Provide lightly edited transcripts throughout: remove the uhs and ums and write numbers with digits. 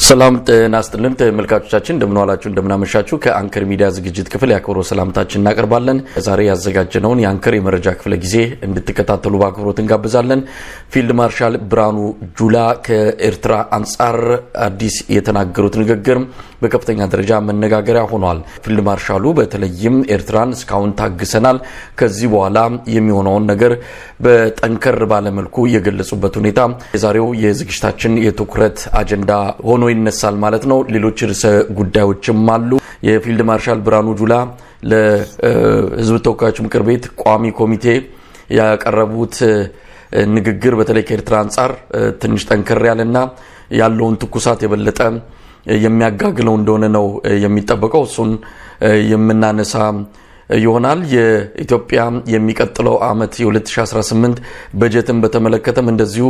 ሰላም ጤና ይስጥልን ተመልካቾቻችን እንደምንዋላችሁ እንደምናመሻችሁ ከአንከር ሚዲያ ዝግጅት ክፍል ያክብሮ ሰላምታችን እናቀርባለን። ዛሬ ያዘጋጀነውን የአንከር የመረጃ ክፍለ ጊዜ እንድትከታተሉ በአክብሮት እንጋብዛለን። ፊልድ ማርሻል ብርሃኑ ጁላ ከኤርትራ አንጻር አዲስ የተናገሩት ንግግር በከፍተኛ ደረጃ መነጋገሪያ ሆኗል። ፊልድ ማርሻሉ በተለይም ኤርትራን እስካሁን ታግሰናል፣ ከዚህ በኋላ የሚሆነውን ነገር በጠንከር ባለ መልኩ የገለጹበት ሁኔታ የዛሬው የዝግጅታችን የትኩረት አጀንዳ ሆኖ ይነሳል ማለት ነው። ሌሎች ርዕሰ ጉዳዮችም አሉ። የፊልድ ማርሻል ብርሃኑ ጁላ ለህዝብ ተወካዮች ምክር ቤት ቋሚ ኮሚቴ ያቀረቡት ንግግር በተለይ ከኤርትራ አንጻር ትንሽ ጠንከር ያለና ያለውን ትኩሳት የበለጠ የሚያጋግለው እንደሆነ ነው የሚጠበቀው። እሱን የምናነሳ ይሆናል። የኢትዮጵያ የሚቀጥለው አመት የ2018 በጀትን በተመለከተም እንደዚሁ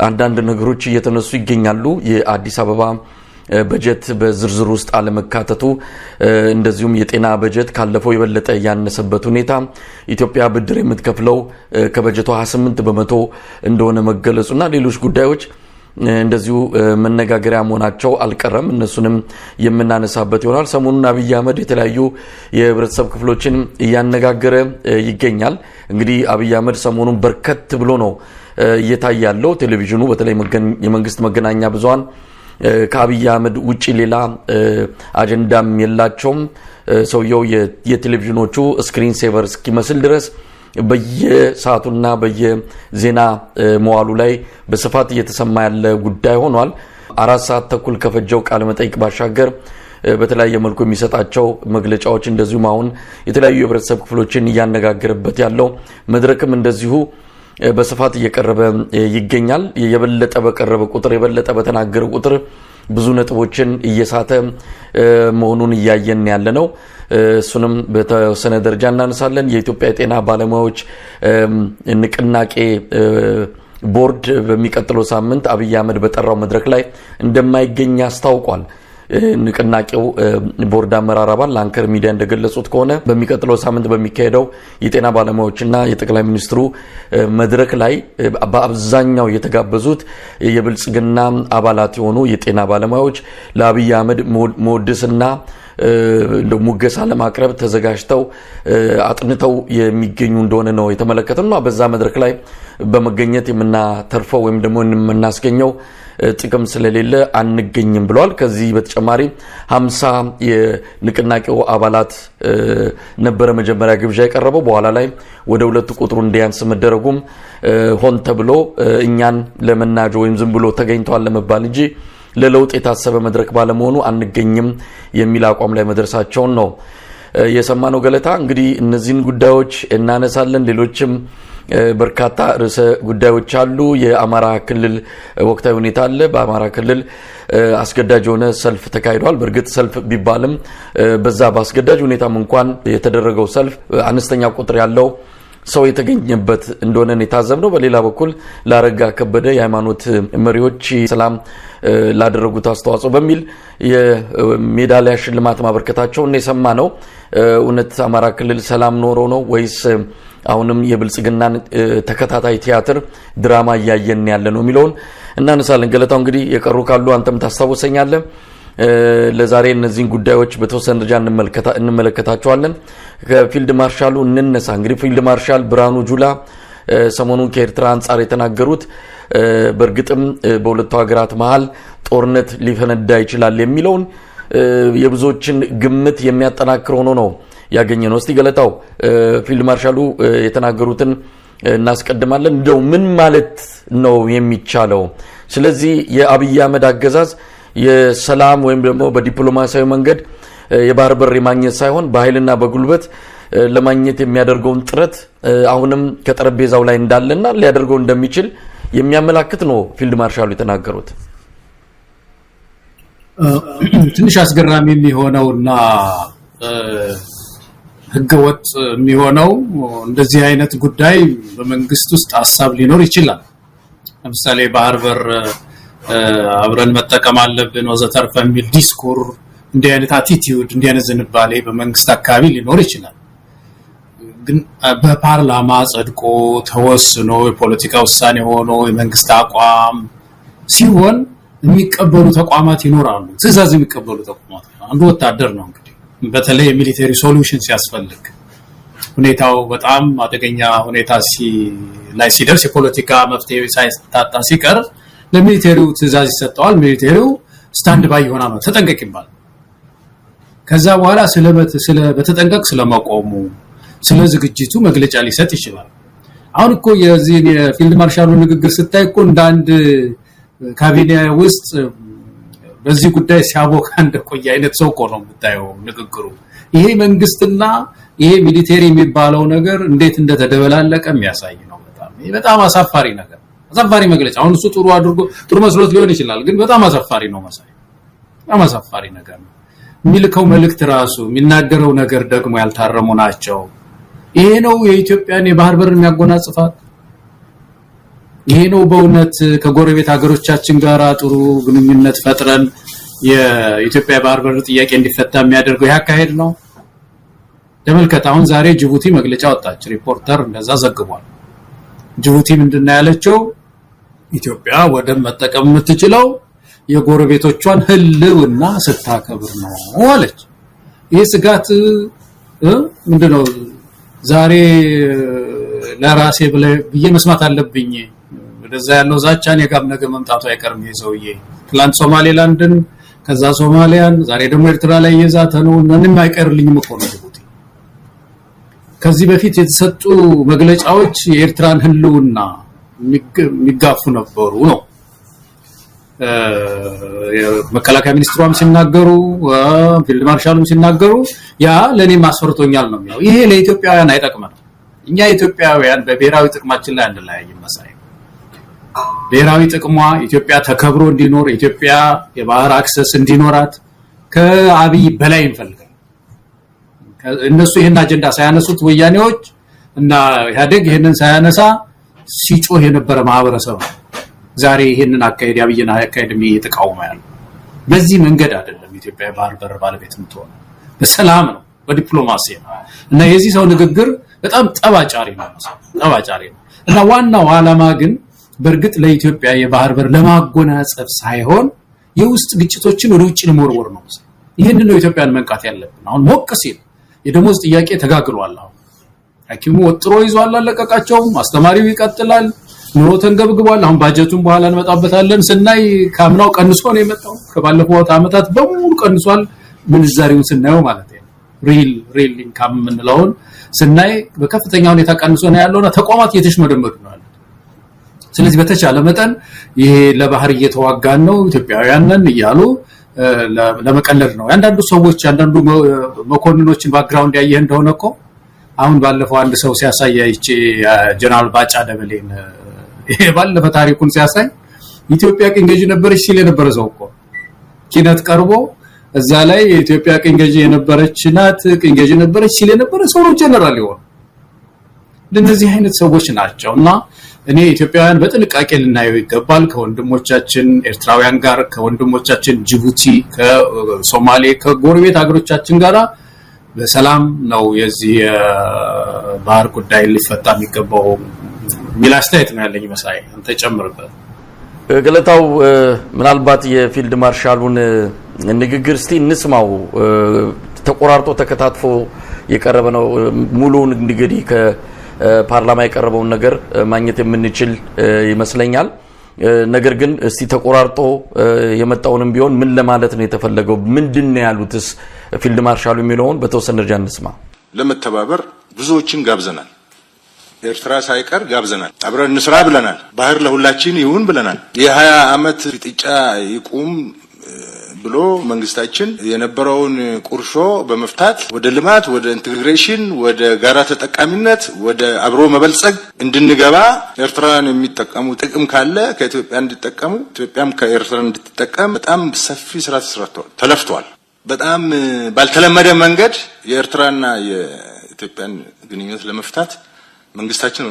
አንዳንድ ነገሮች እየተነሱ ይገኛሉ። የአዲስ አበባ በጀት በዝርዝር ውስጥ አለመካተቱ፣ እንደዚሁም የጤና በጀት ካለፈው የበለጠ ያነሰበት ሁኔታ፣ ኢትዮጵያ ብድር የምትከፍለው ከበጀቷ 28% እንደሆነ መገለጹና ሌሎች ጉዳዮች እንደዚሁ መነጋገሪያ መሆናቸው አልቀረም። እነሱንም የምናነሳበት ይሆናል። ሰሞኑን አብይ አህመድ የተለያዩ የህብረተሰብ ክፍሎችን እያነጋገረ ይገኛል። እንግዲህ አብይ አህመድ ሰሞኑን በርከት ብሎ ነው እየታያለው። ቴሌቪዥኑ በተለይ የመንግስት መገናኛ ብዙሃን ከአብይ አህመድ ውጪ ሌላ አጀንዳም የላቸውም። ሰውየው የቴሌቪዥኖቹ ስክሪን ሴቨር እስኪመስል ድረስ በየሰዓቱና በየዜና መዋሉ ላይ በስፋት እየተሰማ ያለ ጉዳይ ሆኗል። 4 ሰዓት ተኩል ከፈጀው ቃለ መጠይቅ ባሻገር በተለያየ መልኩ የሚሰጣቸው መግለጫዎች እንደዚሁም አሁን የተለያዩ የህብረተሰብ ክፍሎችን እያነጋገረበት ያለው መድረክም እንደዚሁ በስፋት እየቀረበ ይገኛል። የበለጠ በቀረበ ቁጥር የበለጠ በተናገረ ቁጥር ብዙ ነጥቦችን እየሳተ መሆኑን እያየን ያለ ነው። እሱንም በተወሰነ ደረጃ እናነሳለን። የኢትዮጵያ የጤና ባለሙያዎች ንቅናቄ ቦርድ በሚቀጥለው ሳምንት አብይ አህመድ በጠራው መድረክ ላይ እንደማይገኝ አስታውቋል። ንቅናቄው ቦርድ አመራር አባል ለአንከር ሚዲያ እንደገለጹት ከሆነ በሚቀጥለው ሳምንት በሚካሄደው የጤና ባለሙያዎችና የጠቅላይ ሚኒስትሩ መድረክ ላይ በአብዛኛው የተጋበዙት የብልጽግና አባላት የሆኑ የጤና ባለሙያዎች ለአብይ አህመድ ሞድስና ሙገሳ ለማቅረብ ተዘጋጅተው አጥንተው የሚገኙ እንደሆነ ነው የተመለከተው። በዛ መድረክ ላይ በመገኘት የምናተርፈው ወይም ደግሞ የምናስገኘው ጥቅም ስለሌለ አንገኝም ብለዋል። ከዚህ በተጨማሪ 50 የንቅናቄው አባላት ነበረ መጀመሪያ ግብዣ የቀረበው። በኋላ ላይ ወደ 2 ቁጥሩ እንዲያንስ መደረጉም ሆን ተብሎ እኛን ለመናጆ ወይም ዝም ብሎ ተገኝተዋል ለመባል እንጂ ለለውጥ የታሰበ መድረክ ባለመሆኑ አንገኝም የሚል አቋም ላይ መድረሳቸውን ነው የሰማነው። ገለታ እንግዲህ እነዚህን ጉዳዮች እናነሳለን። ሌሎችም በርካታ ርዕሰ ጉዳዮች አሉ። የአማራ ክልል ወቅታዊ ሁኔታ አለ። በአማራ ክልል አስገዳጅ የሆነ ሰልፍ ተካሂዷል። በእርግጥ ሰልፍ ቢባልም በዛ በአስገዳጅ ሁኔታም እንኳን የተደረገው ሰልፍ አነስተኛ ቁጥር ያለው ሰው የተገኘበት እንደሆነ የታዘብነው። በሌላ በኩል ለአረጋ ከበደ የሃይማኖት መሪዎች ሰላም ላደረጉት አስተዋጽኦ በሚል የሜዳሊያ ሽልማት ማበርከታቸውን የሰማነው። እውነት አማራ ክልል ሰላም ኖሮ ነው ወይስ አሁንም የብልጽግናን ተከታታይ ቲያትር ድራማ እያየን ያለ ነው የሚለውን እናነሳለን። ገለታው እንግዲህ የቀሩ ካሉ አንተም ታስታውሰኛለህ። ለዛሬ እነዚህን ጉዳዮች በተወሰነ ደረጃ እንመለከታቸዋለን። ከፊልድ ማርሻሉ እንነሳ። እንግዲህ ፊልድ ማርሻል ብርሃኑ ጁላ ሰሞኑን ከኤርትራ አንጻር የተናገሩት በእርግጥም በሁለቱ ሀገራት መሃል ጦርነት ሊፈነዳ ይችላል የሚለውን የብዙዎችን ግምት የሚያጠናክር ሆኖ ነው ያገኘ ነው። እስቲ ገለታው ፊልድ ማርሻሉ የተናገሩትን እናስቀድማለን። እንደው ምን ማለት ነው የሚቻለው? ስለዚህ የአብይ አህመድ አገዛዝ የሰላም ወይም ደግሞ በዲፕሎማሲያዊ መንገድ የባህር በር ማግኘት ሳይሆን በኃይልና በጉልበት ለማግኘት የሚያደርገውን ጥረት አሁንም ከጠረጴዛው ላይ እንዳለና ሊያደርገው እንደሚችል የሚያመላክት ነው ፊልድ ማርሻሉ የተናገሩት። ትንሽ አስገራሚ የሚሆነውና ህገወጥ የሚሆነው እንደዚህ አይነት ጉዳይ በመንግስት ውስጥ ሐሳብ ሊኖር ይችላል። ለምሳሌ ባህር በር አብረን መጠቀም አለብን ወዘተርፈ የሚል ዲስኩር፣ እንዲህ አይነት አቲቲዩድ፣ እንዲህ አይነት ዝንባሌ በመንግስት አካባቢ ሊኖር ይችላል። ግን በፓርላማ ጸድቆ ተወስኖ የፖለቲካ ውሳኔ ሆኖ የመንግስት አቋም ሲሆን የሚቀበሉ ተቋማት ይኖራሉ ትዕዛዝ የሚቀበሉ ተቋማት አንዱ ወታደር ነው እንግዲህ በተለይ ሚሊተሪ ሶሉሽን ሲያስፈልግ ሁኔታው በጣም አደገኛ ሁኔታ ላይ ሲደርስ የፖለቲካ መፍትሄ ሳይታጣ ሲቀር ለሚሊተሪው ትዕዛዝ ይሰጣል ሚሊተሪው ስታንድ ባይ ይሆናል ተጠንቀቅ ይባላል ከዛ በኋላ በተጠንቀቅ ስለማቆሙ ስለ ዝግጅቱ መግለጫ ሊሰጥ ይችላል አሁን እኮ የዚህ የፊልድ ማርሻሉ ንግግር ስታይ እኮ እንዳንድ ካቢኔ ውስጥ በዚህ ጉዳይ ሲያቦካ እንደቆየ አይነት ሰው እኮ ነው የምታየው ንግግሩ ይሄ መንግስትና ይሄ ሚሊተሪ የሚባለው ነገር እንዴት እንደተደበላለቀ የሚያሳይ ነው በጣም አሳፋሪ ነገር አሳፋሪ መግለጫ አሁን እሱ ጥሩ መስሎት ሊሆን ይችላል ግን በጣም አሳፋሪ ነው በጣም አሳፋሪ ነገር ነው የሚልከው መልእክት ራሱ የሚናገረው ነገር ደግሞ ያልታረሙ ናቸው ይሄ ነው የኢትዮጵያን የባህር በር የሚያጎናጽፋት ይሄ ነው በእውነት ከጎረቤት ሀገሮቻችን ጋር ጥሩ ግንኙነት ፈጥረን የኢትዮጵያ የባህር በር ጥያቄ እንዲፈታ የሚያደርገው ያካሄድ ነው ተመልከት አሁን ዛሬ ጅቡቲ መግለጫ ወጣች ሪፖርተር እንደዛ ዘግቧል ጅቡቲ ምንድነው ያለችው ኢትዮጵያ ወደብ መጠቀም የምትችለው የጎረቤቶቿን ህልውና ስታከብር ነው አለች ይሄ ስጋት ምንድነው ዛሬ ለራሴ ብዬ መስማት አለብኝ ወደዛ ያለው ዛቻን የጋም ነገ መምጣቱ አይቀርም ይዘውዬ ትላንት ሶማሌላንድን ከዛ ሶማሊያን ዛሬ ደግሞ ኤርትራ ላይ የዛተ ነው ምንም አይቀርልኝም እኮ ነው ጅቡቲ ከዚህ በፊት የተሰጡ መግለጫዎች የኤርትራን ህልውና የሚጋፉ ነበሩ ነው መከላከያ ሚኒስትሩም ሲናገሩ ፊልድ ማርሻሉም ሲናገሩ ያ ለኔ ማስፈርቶኛል ነው የሚለው ይሄ ለኢትዮጵያውያን አይጠቅምም እኛ ኢትዮጵያውያን በብሔራዊ ጥቅማችን ላይ አንለያይም መሳይ ብሔራዊ ጥቅሟ ኢትዮጵያ ተከብሮ እንዲኖር ኢትዮጵያ የባህር አክሰስ እንዲኖራት ከአብይ በላይ እንፈልጋለን እነሱ ይሄን አጀንዳ ሳያነሱት ወያኔዎች እና ያደግ ይሄንን ሳያነሳ ሲጮህ የነበረ ማህበረሰብ ዛሬ ይሄንን አካሄድ ያብይና አካሄድ የሚተቃወሙ ያለው በዚህ መንገድ አይደለም ኢትዮጵያ የባህር በር ባለቤት የምትሆነው በሰላም ነው በዲፕሎማሲ ነው እና የዚህ ሰው ንግግር በጣም ጠባጫሪ ነው እና ዋናው ዓላማ ግን በርግጥ ለኢትዮጵያ የባህር በር ለማጎናጸፍ ሳይሆን የውስጥ ግጭቶችን ወደ ውጭ ለመወርወር ነው ይሄንን ነው ኢትዮጵያን መንቃት ያለብን አሁን ሞቅ ሲል የደሞዝ ጥያቄ ተጋግሏል አሁን ሐኪሙ ወጥሮ ይዟል አለቀቃቸውም አስተማሪው ይቀጥላል ኑሮ ተንገብግቧል አሁን ባጀቱን በኋላ እንመጣበታለን ስናይ ካምናው ቀንሶ ነው የመጣው ከባለፈው አመታት በሙሉ ቀንሷል ምንዛሪውን ስናየው ማለት ነው ሪል ኢንካም ምንለውን ስናይ በከፍተኛ ሁኔታ ቀንሶ ነው ያለውና ተቋማት እየተሽመደመዱ ነው ስለዚህ በተቻለ መጠን ይሄ ለባህር እየተዋጋን ነው ኢትዮጵያውያን ነን ይያሉ ለመቀለድ ነው አንዳንዱ ሰዎች አንዳንዱ መኮንኖችን ባክግራውንድ ያየ እንደሆነኮ አሁን ባለፈው አንድ ሰው ሲያሳያይች ጀነራል ባጫ ደበሌን ይሄ ባለፈ ታሪኩን ሲያሳይ ኢትዮጵያ ቅኝ ገዢ ነበረች ሲል የነበረ ሰው እኮ ኪነት ቀርቦ እዛ ላይ የኢትዮጵያ ቅኝ ገዢ የነበረች ናት ቅኝ ገዢ ነበረች ሲል የነበረ ሰው ነው ጀነራል ይሆን እንደዚህ አይነት ሰዎች ናቸውና እኔ ኢትዮጵያውያን በጥንቃቄ ልናየው ይገባል ከወንድሞቻችን ኤርትራውያን ጋር ከወንድሞቻችን ጅቡቲ ከሶማሌ ከጎረቤት ሀገሮቻችን ጋራ በሰላም ነው የዚህ ባህር ጉዳይ ሊፈታ የሚገባው ሚላስታይት ነው ያለኝ መሳይ አንተ ጨምርበት ገለታው ምናልባት የፊልድ ማርሻሉን ንግግር እስቲ እንስማው ተቆራርጦ ተከታትፎ የቀረበ ነው ሙሉውን እንግዲህ ከፓርላማ የቀረበውን ነገር ማግኘት የምንችል ይመስለኛል ነገር ግን እስቲ ተቆራርጦ የመጣውንም ቢሆን ምን ለማለት ነው የተፈለገው ምንድነው ያሉትስ ፊልድ ማርሻሉ የሚለውን በተወሰነ ደረጃ እንስማ ለመተባበር ብዙዎችን ጋብዘናል ኤርትራ ሳይቀር ጋብዘናል አብረን እንስራ ብለናል ባህር ለሁላችን ይሁን ብለናል የ20 አመት ፍጥጫ ይቁም ብሎ መንግስታችን የነበረውን ቁርሾ በመፍታት ወደ ልማት ወደ ኢንተግሬሽን ወደ ጋራ ተጠቃሚነት ወደ አብሮ መበልጸግ እንድንገባ ኤርትራን የሚጠቀሙ ጥቅም ካለ ከኢትዮጵያ እንዲጠቀሙ ኢትዮጵያም ከኤርትራ እንድትጠቀም በጣም ሰፊ ስራ ተለፍቷል በጣም ባልተለመደ መንገድ የኤርትራና የኢትዮጵያን ግንኙነት ለመፍታት መንግስታችን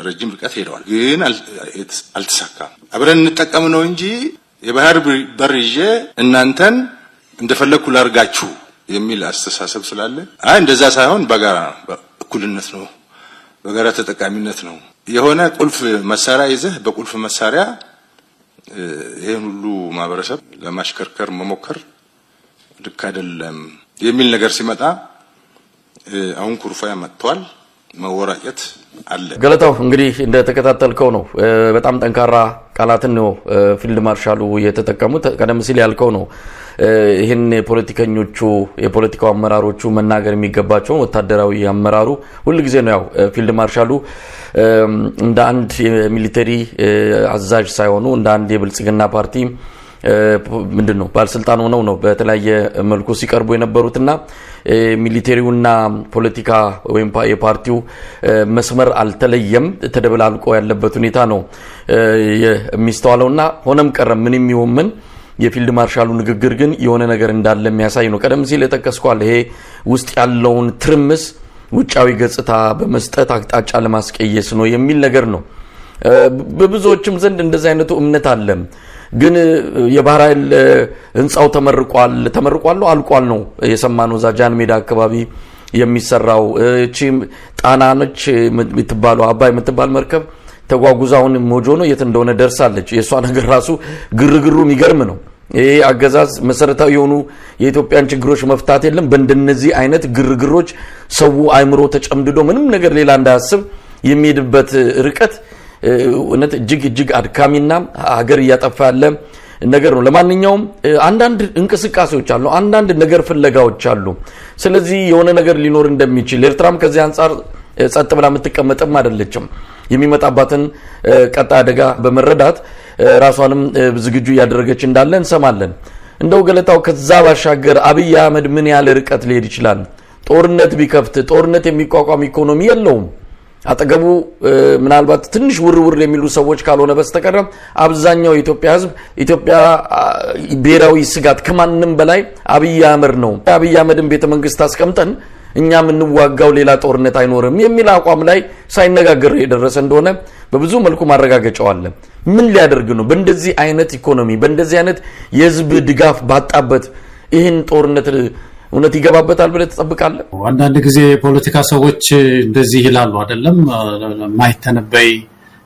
ረጅም ርቀት ሄደዋል ግን አልተሳካም አብረን እንጠቀም ነው እንጂ የባህር በር ይዤ እናንተን እንደፈለኩ ላርጋችሁ የሚል አስተሳሰብ ስላለ እንደዛ ሳይሆን በጋራ እኩልነት ነው በጋራ ተጠቃሚነት ነው የሆነ ቁልፍ መሳሪያ ይዘህ በቁልፍ መሳሪያ ይሄን ሁሉ ማህበረሰብ ለማሽከርከር መሞከር ልክ አይደለም የሚል ነገር ሲመጣ አሁን ኩርፋያ መጥቷል። መወራጨት አለ። ገለታው እንግዲህ እንደተከታተልከው ነው። በጣም ጠንካራ ቃላትን ነው ፊልድ ማርሻሉ የተጠቀሙት። ቀደም ሲል ያልከው ነው ይሄን የፖለቲካው አመራሮቹ መናገር የሚገባቸው ወታደራዊ አመራሩ ሁሉ ጊዜ ነው ያው ፊልድ ማርሻሉ እንደ አንድ የሚሊተሪ አዛዥ ሳይሆኑ እንደ አንድ የብልጽግና ፓርቲ ምንድነው ባለስልጣን ሆነው ነው በተለያየ መልኩ ሲቀርቡ የነበሩትና ሚሊተሪውና ፖለቲካ ወይም የፓርቲው መስመር አልተለየም ተደብላልቆ ያለበት ሁኔታ ነው የሚስተዋለውና ሆነም ቀረም ምንም ይሁን ምን የፊልድ ማርሻሉ ንግግር ግን የሆነ ነገር እንዳለ የሚያሳይ ነው። ቀደም ሲል የተከስኳል ይሄ ውስጥ ያለውን ትርምስ ውጫዊ ገጽታ በመስጠት አቅጣጫ ለማስቀየስ ነው የሚል ነገር ነው። በብዙዎችም ዘንድ እንደዚህ አይነቱ እምነት አለ። ግን የባህር ኃይል ህንጻው ተመርቋል አልቋል ነው የሰማነው። ዛጃን ሜዳ አካባቢ የሚሰራው እቺ ጣናነች የምትባለው አባይ የምትባል መርከብ ተጓጉዛውን ሞጆ ነው የት እንደሆነ ደርሳለች። የሷ ነገር ራሱ ግርግሩ የሚገርም ነው። ይሄ አገዛዝ መሰረታዊ የሆኑ የኢትዮጵያን ችግሮች መፍታት የለም በእንደነዚህ አይነት ግርግሮች ሰው አይምሮ ተጨምድዶ ምንም ነገር ሌላ እንዳያስብ የሚሄድበት ርቀት እውነት እጅግ አድካሚና ሀገር ያጠፋ ያለ ነገር ነው። ለማንኛውም አንዳንድ እንቅስቃሴዎች አሉ፣ አንዳንድ ነገር ፍለጋዎች አሉ። ስለዚህ የሆነ ነገር ሊኖር እንደሚችል ኤርትራም ከዚህ አንፃር ጸጥ ብላ የምትቀመጥም አይደለችም። የሚመጣባትን ቀጣይ አደጋ በመረዳት ራሷንም ዝግጁ ያደረገች እንዳለ እንሰማለን። እንደው ገለታው ከዛ ባሻገር አብይ አህመድ ምን ያህል ርቀት ሊሄድ ይችላል? ጦርነት ቢከፍት ጦርነት የሚቋቋም ኢኮኖሚ የለውም። አጠገቡ ምናልባት ትንሽ ውርውር የሚሉ ሰዎች ካልሆነ በስተቀር አብዛኛው የኢትዮጵያ ሕዝብ ኢትዮጵያ ብሔራዊ ስጋት ከማንም በላይ አብይ አህመድ ነው። አብይ አህመድን ቤተ መንግስት አስቀምጠን እኛ የምንዋጋው ሌላ ጦርነት አይኖርም የሚል አቋም ላይ ሳይነጋገር የደረሰ እንደሆነ በብዙ መልኩ ማረጋገጫው አለ። ምን ሊያደርግ ነው? በእንደዚህ አይነት ኢኮኖሚ በእንደዚህ አይነት የህዝብ ድጋፍ ባጣበት ይህን ጦርነት እውነት ይገባበታል ብለህ ትጠብቃለህ? አንዳንድ ጊዜ የፖለቲካ ሰዎች እንደዚህ ይላሉ አይደለም? ማይተነበይ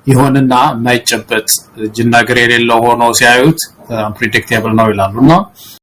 ይሆንና ማይጨበጥ እጅና እግር የሌለው ሆኖ ሲያዩት አንፕሬዲክቴብል ነው ይላሉና